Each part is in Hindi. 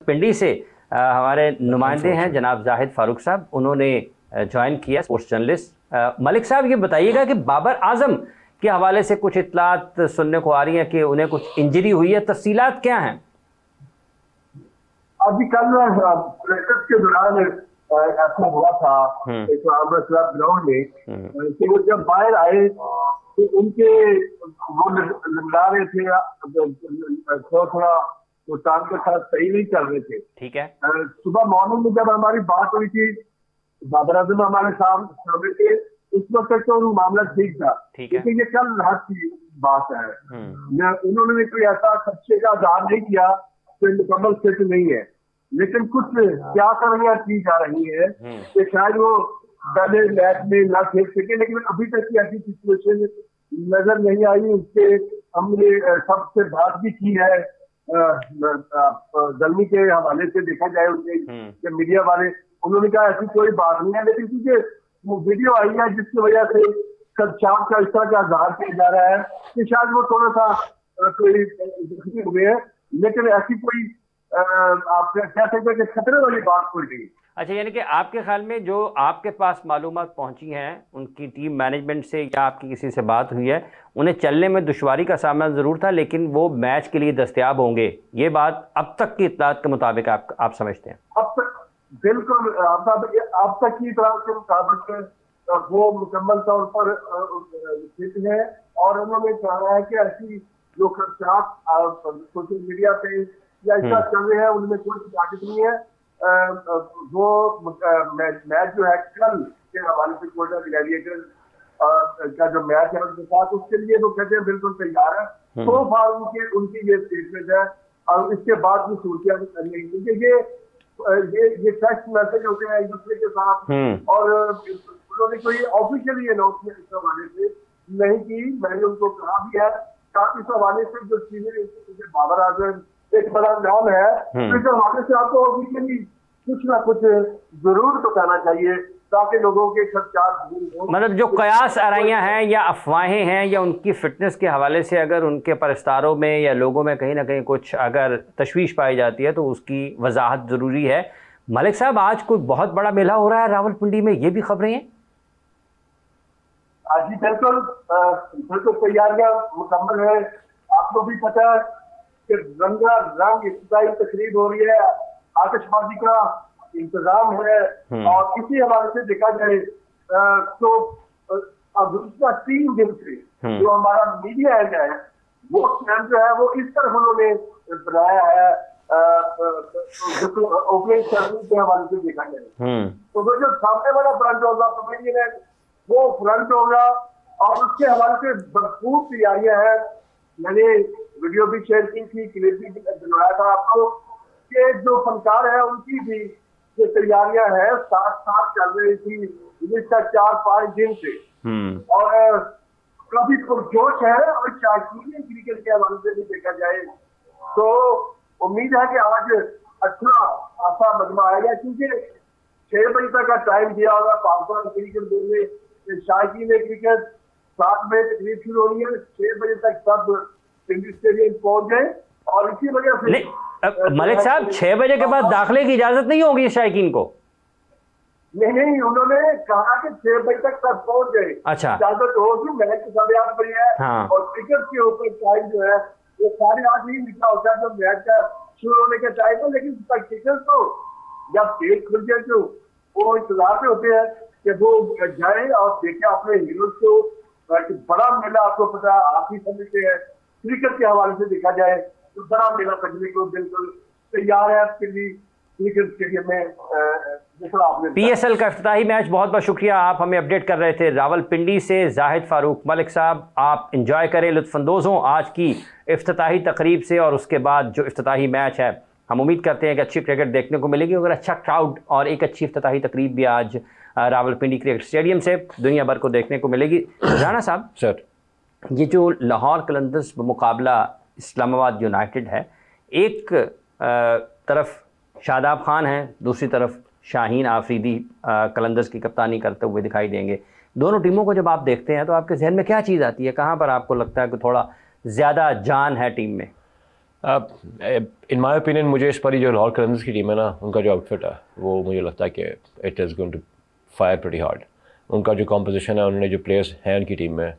पिंडी से हमारे नुमाइंदे हैं जनाब जाहिद फारूक साहब, उन्होंने ज्वाइन किया, स्पोर्ट्स जर्नलिस्ट। मलिक साहब ये बताइएगा कि बाबर आजम के हवाले से कुछ इत्तलात सुनने को आ रही हैं कि उन्हें कुछ इंजरी हुई है, तफसीलात क्या हैं? अभी कल प्रैक्टिस के दौरान ऐसा हुआ था ग्राउंड में कि वो जब बाहर आए तो उनके वो लगा रहे थे थोड़ा वो टांग के साथ सही नहीं चल रहे थे। ठीक है। सुबह मॉर्निंग में जब हमारी बात हुई थी, बाबर आजम हमारे सामने थे, उस वक्त तो मामला ठीक था। लेकिन ये कल रात की बात है, उन्होंने कोई ऐसा खर्चे का आधार नहीं किया तो मुकम्मल फिट नहीं है। लेकिन कुछ क्या करनियां की जा रही है कि शायद वो पहले मैच में ना खेल सके, लेकिन अभी तक की ऐसी सिचुएशन नजर नहीं आई। उसके हमने सबसे बात भी की है जलमी के हवाले से, देखा जाए उनके मीडिया वाले, उन्होंने कहा ऐसी कोई बात नहीं है। लेकिन क्योंकि वो वीडियो आई है जिसकी वजह से खदशात का इस तरह का इजहार किया जा रहा है कि शायद वो थोड़ा सा कोई दुखी हुए हैं, लेकिन ऐसी कोई आप कह सकते हैं कि खतरे वाली बात कोई नहीं। अच्छा, यानी कि आपके ख्याल में जो आपके पास मालूमात पहुंची हैं उनकी टीम मैनेजमेंट से या आपकी किसी से बात हुई है, उन्हें चलने में दुश्वारी का सामना ज़रूर था लेकिन वो मैच के लिए दस्तयाब होंगे, ये बात अब तक की इत्तलात के मुताबिक आप समझते हैं? अब तक बिल्कुल अब तक की इत्तलात के मुताबिक वो मुकम्मल तौर पर फिट है और उन्होंने कहा है कि ऐसी जो खर्चात सोशल मीडिया पे या इसका चल रहे हैं उनमें कोई शिकायत नहीं है। वो मैच जो है कल के हवाले से कोटा ग्लैडिएटर का जो मैच है उनके साथ, उसके लिए वो कहते हैं बिल्कुल तैयार है। तो फार उनकी ये स्टेटमेंट है और इसके बाद भी सूर्या करनी, क्योंकि ये टेक्स्ट मैसेज होते हैं एक दूसरे के साथ और उन्होंने कोई ऑफिशियली अनाउंसमेंट इस हवाले से नहीं की। मैंने उनको कहा भी है काफी इस हवाले से जो चीजें बाबर आजम एक बड़ा नाम है, तो इस हवाले से आपको ऑफिशियली कुछ ना कुछ जरूर बताना चाहिए ताकि लोगों के खर्चात मतलब जो कयास आराइयाँ हैं या अफवाहें हैं या उनकी फिटनेस के हवाले से अगर उनके परस्तारों में या लोगों में कहीं ना कहीं कुछ अगर तशवीश पाई जाती है तो उसकी वजाहत ज़रूरी है। मलिक साहब, आज कोई बहुत बड़ा मेला हो रहा है रावलपिंडी में, ये भी खबरें हैं? जी बिल्कुल, तैयारियां मुकम्मल है। आपको भी पता है कि रंगा रंग इफ्तिताही तकरीब हो रही है, आतिशबाजी का इंतजाम है और इसी हवाले से देखा जाए तो गुज़श्ता 3 दिन से जो हमारा मीडिया है वो चैनल जो है वो इस तरह उन्होंने बनाया है ओपनिंग सर्विस के हवाले से देखा जाए तो वो जो सामने वाला फ्रंट होगा पवेलियन है वो फ्रंट होगा और उसके हवाले से भरपूर तैयारियां हैं। मैंने वीडियो भी शेयर की थी, क्लिप भी दिलवाया था आपको कि जो फनकार है उनकी भी जो तैयारियां हैं साथ साथ चल रही थी पिछले 4-5 दिन से और काफी पुरजोश है। और शायकीन क्रिकेट के हवाले से भी देखा जाए तो उम्मीद है कि आज अच्छा आशा मजमा आएगा, क्योंकि 6 बजे तक का टाइम दिया होगा पाकिस्तान क्रिकेट बोर्ड में। शायकीन क्रिकेट 7 बजे तकरीब शुरू हो रही है, 6 बजे तक सब पिंडी स्टेडियम पहुंच गए और इसी वजह से मलिक साहब 6 बजे के बाद दाखिले की इजाजत नहीं होगी शायकीन को? नहीं, उन्होंने कहा कि 6 बजे तक सब पहुंच गए। अच्छा, इजाजत होगी। मैच 8:30 बजे है। हाँ। और क्रिकेट के ऊपर टाइम जो है वो 8:30 ही लिखा होता है जो मैच का शुरू होने का टाइम है, लेकिन टिकट तो जब गेट खुल जाए तो वो इंतजार में होते हैं कि वो जाए और देखे अपने हीरो को। बड़ा मेला आपको पता आप ही समझते हैं, क्रिकेट के हवाले से देखा जाए तो बड़ा मेला करने को बिल्कुल तैयार है क्रिकेट स्टेडियम में। PSL का इफ्तिताही मैच, बहुत बहुत शुक्रिया, आप हमें अपडेट कर रहे थे रावलपिंडी से। जाहिद फारूक। मलिक साहब आप इंजॉय करें, लुत्फ़अंदोज़ हों आज की इफ्तिताही तकरीब से और उसके बाद जो इफ्तिताही मैच है। हम उम्मीद करते हैं कि अच्छी क्रिकेट देखने को मिलेगी अगर अच्छा क्राउड और एक अच्छी इफ्तिताही तकरीब भी आज रावलपिंडी क्रिकेट स्टेडियम से दुनिया भर को देखने को मिलेगी। राणा साहब सर, ये जो लाहौर कलंदर्स मुकाबला इस्लामाबाद यूनाइटेड है, एक तरफ शादाब खान है, दूसरी तरफ शाहीन आफरीदी कलंदर्स की कप्तानी करते हुए दिखाई देंगे। दोनों टीमों को जब आप देखते हैं तो आपके जहन में क्या चीज़ आती है? कहाँ पर आपको लगता है कि थोड़ा ज़्यादा जान है टीम में? इन माय ओपिनियन मुझे इस पर ही जो लाहौर कलंदर्स की टीम है ना, उनका जो आउटफिट है वो मुझे लगता है कि it is going to fire pretty hard. उनका जो कॉम्पोजिशन है, उन्होंने जो प्लेयर्स हैं उनकी टीम में,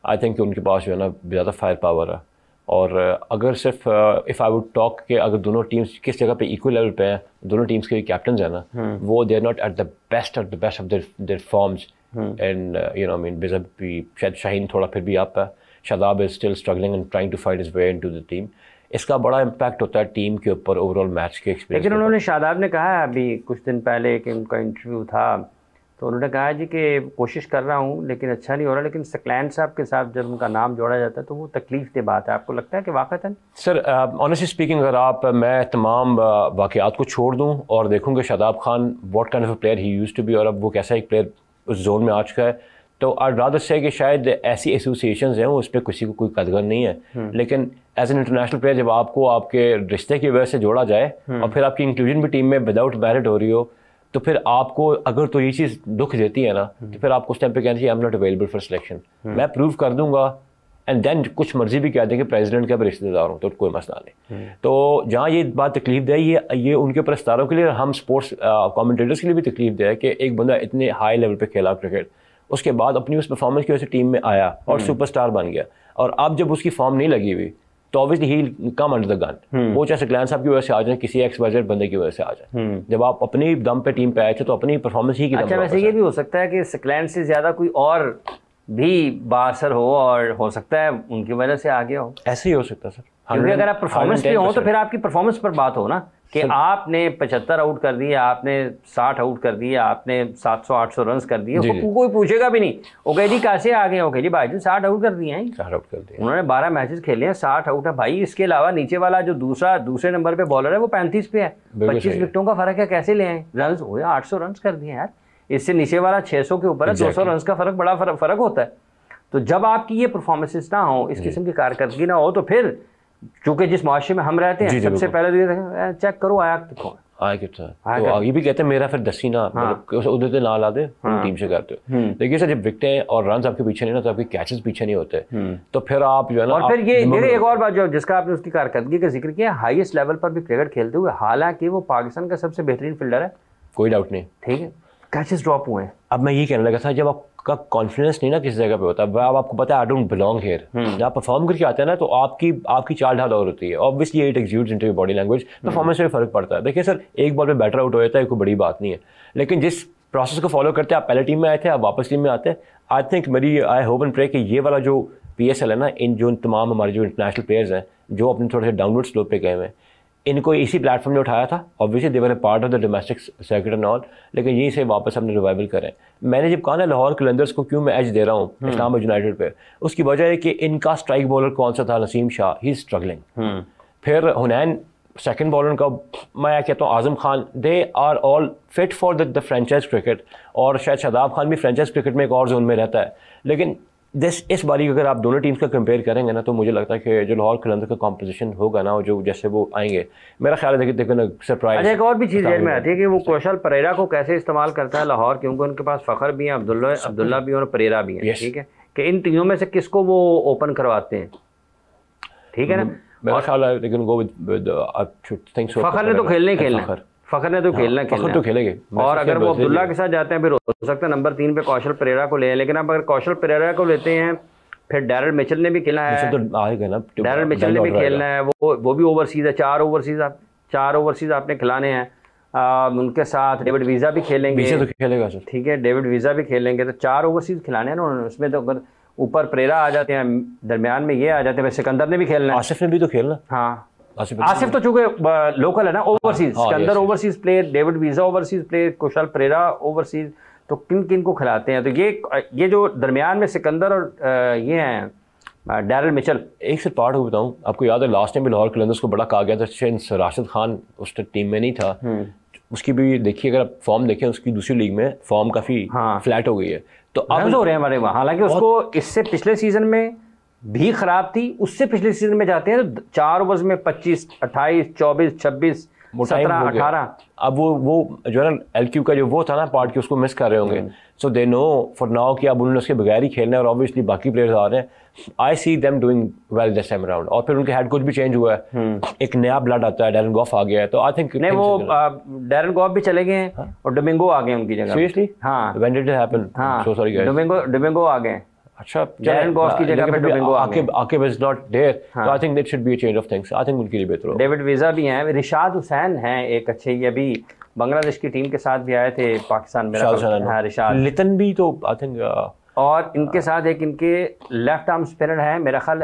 आई थिंक उनके पास जो है ना ज़्यादा फायर पावर है। और अगर सिर्फ इफ़ आई वुड टॉक कि अगर दोनों टीम्स किस जगह पे इक्वल लेवल पे हैं, दोनों टीम्स के कैप्टन हैं ना, वो they are not at the best of their forms. And you know I mean भी शायद शाहीन थोड़ा फिर भी आप है, Shadab is still struggling and trying to fight his way into the team. इसका बड़ा इम्पैक्ट होता है टीम के ऊपर, ओवरऑल मैच के एक्सपीरियंस। लेकिन उन्होंने शादाब ने कहा है अभी कुछ दिन पहले कि उनका इंटरव्यू था, तो उन्होंने कहा जी कि कोशिश कर रहा हूँ लेकिन अच्छा नहीं हो रहा। लेकिन सकलैन साहब के साथ जब उनका नाम जोड़ा जाता है तो वो तकलीफ दे बात है। आपको लगता है कि वाक़तन? सर ऑनेस्टली स्पीकिंग, अगर मैं तमाम वाक़यात को छोड़ दूँ और देखूँ कि Shadab Khan what kind of a player he used to be और अब वो कैसा एक प्लेयर उस जोन में आ चुका है, तो आई रादर से कि शायद ऐसी एसोसिएशंस हैं उस पर किसी को कोई कदर नहीं है। लेकिन एज एन इंटरनेशनल प्लेयर जब आपको आपके रिश्ते की वजह से जोड़ा जाए और फिर आपकी इंक्लूजन भी टीम में विदाउट बैलेट हो रही हो, तो फिर आपको अगर तो ये चीज़ दुख देती है ना, तो फिर आपको उस टाइम पे कहना चाहिए I am not available for selection, मैं प्रूव कर दूंगा। एंड देन कुछ मर्जी भी कह दें कि प्रेसिडेंट का भी रिश्तेदार हूँ, तो कोई मसला नहीं। तो जहाँ ये बात तकलीफ दे, ये उनके ऊपर सितारों के लिए, हम स्पोर्ट्स कमेंटेटर्स के लिए भी तकलीफ दे है कि एक बंदा इतने हाई लेवल पे खेला क्रिकेट, उसके बाद अपनी उस परफॉर्मेंस की वजह से टीम में आया और सुपरस्टार बन गया, और अब जब उसकी फॉर्म नहीं लगी हुई तो obviously he come under the gun. वो चाहे सकलैन साहब की वजह से आ जाए, किसी XYZ बंदे की वजह से आ जाए। जब आप अपनी दम पे टीम पे आए थे तो अपनी परफॉर्मेंस ही की। अच्छा, वैसे ये भी हो सकता है कि सकलैन से ज़्यादा कोई और भी बासर हो और हो सकता है उनकी वजह से आ गया हो। ऐसे ही हो सकता है सर, क्योंकि अगर आप परफॉर्मेंस पे हो तो फिर आपकी परफॉर्मेंस पर बात हो ना कि आपने 75 आउट कर दिए, आपने 60 आउट कर दिए, आपने 700-800 रन कर दिए, कोई पूछेगा भी नहीं। वो कहे जी कैसे आ गए, ओके जी भाई जी 60 आउट कर दिए हैं, 60 आउट कर दिए, उन्होंने 12 मैचेस खेले हैं, 60 आउट है भाई। इसके अलावा नीचे वाला जो दूसरे नंबर पे बॉलर है वो 35 पे है, 25 विकेटों का फर्क है, कैसे ले आए रन हो या 800 रन कर दिए यार। इससे नीचे वाला 600 के ऊपर है, 200 रन का फर्क, बड़ा फर्क होता है। तो जब आपकी ये परफॉर्मेंसेस ना हो, इस किस्म की कारकर्दगी ना हो, तो फिर चूंकि जिस मुआशरे में हम रहते हैं सबसे पहले चेक करो आया कौन आया कितना। तो ये भी कहते हैं मेरा फिर दसी ना, मतलब उधर से ना ला दे, टीम से करते हो। देखिए सर, जब विकेटें और रन आपके पीछे नहीं ना, तो आपके कैचेस पीछे नहीं होते, तो फिर आप जो है ना। और फिर ये एक और बात जो जिसका आपने उसकी कारकर्दगी का जिक्र किया, हाईएस्ट लेवल पर भी क्रिकेट खेलते हुए, हालांकि वो पाकिस्तान का सबसे बेहतरीन फील्डर है, कोई डाउट नहीं, ठीक है, कैचेस ड्रॉप हुए हैं। अब मैं ये कहने लगा था, जब आपका कॉन्फिडेंस नहीं ना किसी जगह पे होता, अब आपको पता है आई डोंट बिलोंग हियर, जब आप परफॉर्म करके आते हैं ना, तो आपकी चाल ढाल और होती है। Obviously it executes into your body language, performance में फर्क पड़ता है। देखिए सर, एक बॉल पे बैटर आउट हो जाता है, कोई बड़ी बात नहीं है, लेकिन जिस प्रोसेस को फॉलो करते हैं, आप पहले टीम में आए थे, आप वापस टीम में आते हैं। I think I hope and pray कि ये वाला जो PSL है ना, इन जो तमाम हमारे जो इंटरनेशनल प्लेयर्स हैं जो अपने थोड़े से डाउनवर्ड स्लोप पे गए हुए हैं, इनको इसी प्लेटफॉर्म ने उठाया था। Obviously they were A part of the domestic circuit and all, लेकिन यहीं से वापस हमने रिवाइवल करें। मैंने जब कहा ना लाहौर कलंदर्स को क्यों मैं एज दे रहा हूँ इस्लामाबाद यूनाइटेड पे, उसकी वजह है कि इनका स्ट्राइक बॉलर कौन सा था, Naseem Shah, he is struggling. फिर हुनैन सेकंड बॉलर का, मैं कहता हूँ Azam Khan, they are all fit for the franchise cricket, और शायद शादाब खान भी फ्रेंचाइज क्रिकेट में एक और जोन में रहता है। लेकिन इस बारी अगर आप दोनों टीम्स का कंपेयर करेंगे ना, तो मुझे लगता है कि जो लाहौर कलंदर का कंपोजिशन होगा ना, जो जैसे वो आएंगे, मेरा ख्याल है कि सरप्राइज। अच्छा, एक और भी चीज़ में आती है कि वो कौशल परेरा को कैसे इस्तेमाल करता है लाहौर, क्योंकि उनके पास फ़खर भी हैं, अब्दुल्ला भी और परेरा भी हैं, ठीक है, कि इन तीनों में से किसको वो ओपन करवाते हैं, ठीक है ना। मेरा ख्याल है लेकिन गो विद फ़खर ने तो खेलना ही खेलना, फ़खर ने तो खेलना तो खेलेंगे, और अगर वो अब्दुल्ला के साथ जाते हैं फिर हो सकता है नंबर 3 पे कौशल परेरा को ले। लेकिन अब अगर कौशल परेरा को लेते हैं, फिर डैरल मिचेल ने भी खेलना है, तो आएगा ना, डैरल मिचेल ने भी खेलना है, वो भी ओवरसीज़ है, 4 ओवरसीज़ आपने खिलाने हैं। उनके साथ डेविड वीज़ा भी खेलेंगे, वीज़ा तो खेलेगा सर, ठीक है, डेविड वीज़ा भी खेलेंगे, तो 4 ओवरसीज़ खिलाने हैं ना उन्होंने। उसमें तो अगर ऊपर परेरा आ जाते हैं, दरमियान में ये आ जाते हैं, सिकंदर ने भी खेलना है, आसिफ ने भी तो खेलना। हाँ, आसिफ तो चूंकि लोकल है ना, overseas, Sikandar overseas player, David Wiese overseas player, Kusal Perera overseas, तो किन किन को खिलाते हैं। तो ये जो दरमियान में सिकंदर और ये हैं डैरल मिचेल। एक से पार्ट को बताऊं, आपको याद है लास्ट टाइम भी लाहौर कलंदर्स को बड़ा कहा गया था, राशिद खान उस टीम में नहीं था, उसकी भी देखिए, अगर आप फॉर्म देखें उसकी दूसरी लीग में फॉर्म काफ़ी फ्लैट हो गई है, तो अब हो रहे हैं हमारे वहाँ। हालांकि उसको इससे पिछले सीजन में भी खराब थी, उससे पिछले सीजन में जाते हैं तो 4 ओवर्स में 25, 28, 24, 26 17-18। अब वो जो है ना LQ का जो वो था ना पार्ट की उसको मिस कर रहे होंगे, सो दे नो फॉर नाउ कि अब उन्होंने उसके बगैर ही खेलना है और ऑब्वियसली बाकी प्लेयर्स आ रहे हैं। I see them doing well this time around. और फिर उनके हेड कोच भी चेंज हुआ है, एक नया ब्लड आता है, डैरन गॉफ आ गया है, तो आई थिंक नहीं वो डैरन गॉफ भी चले गए हैं और डोमिंगो आ गए उनकी जगह। सीरियसली? हाँ, व्हेन डिड इट हैपन? हाँ, सो सॉरी गाइस, डोमिंगो आ गए। अच्छा, डैरन गॉफ की जगह पे डोमिंगो आ गए। आकिब इज नॉट देयर, तो I think that should be a change of things. I think उनके लिए बेहतर होगा। डेविड वीजा भी हैं, रिशाद हुसैन हैं एक अच्छे, ये अभी बांग्लादेश की टीम के साथ भी आए थे पाकिस्तान में। हाँ, रिशाद। लितन भी तो आई थिंक, और इनके साथ एक इनके लेफ्ट आर्म स्पिनर है, मेरा ख्याल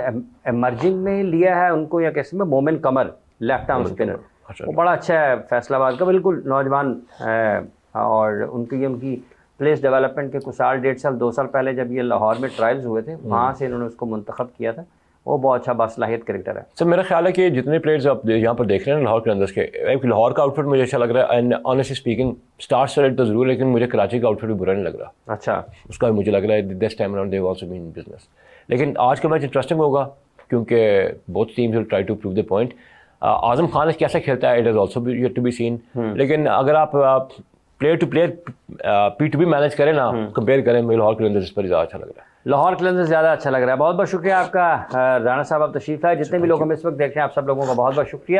एमर्जिंग में लिया है उनको या कैसे में, मोमिन कमर लेफ्ट आर्म स्पिनर। वो बड़ा अच्छा है, फैसलाबाद का, बिल्कुल नौजवान है। और उनकी प्लेस डेवलपमेंट के कुछ साल, 1.5 साल 2 साल पहले जब ये लाहौर में ट्रायल्स हुए थे, वहाँ से इन्होंने उसको मुंतखब किया था। वो बहुत अच्छा बासलाहियत क्रिकेटर है। सर मेरा ख्याल है कि जितने प्लेयर्स आप यहाँ पर देख रहे हैं लाहौर कलंदर्स के, एक लाहौर का आउटफिट मुझे अच्छा लग रहा है, and honestly speaking star studded तो जरूर, लेकिन मुझे कराची का आउटफिट भी बुरा नहीं लग रहा। अच्छा, उसका भी मुझे लग रहा है this time around they have also been in business. लेकिन आज का मैच इंटरेस्टिंग होगा क्योंकि both teams will try to prove the point. Azam Khan कैसे खेलता है, it is also yet to be seen. लेकिन अगर आप player to player P2P manage करें ना, कंपेयर करें, मुझे लाहौर कलंदर्स पर ज़्यादा अच्छा लग रहा है। लाहौर कलंदर्स ज़्यादा अच्छा लग रहा है। बहुत बहुत शुक्रिया आपका राणा साहब, आप तशरीफ लाए। जितने भी लोग हमें इस वक्त देख रहे हैं, आप सब लोगों का बहुत बहुत शुक्रिया।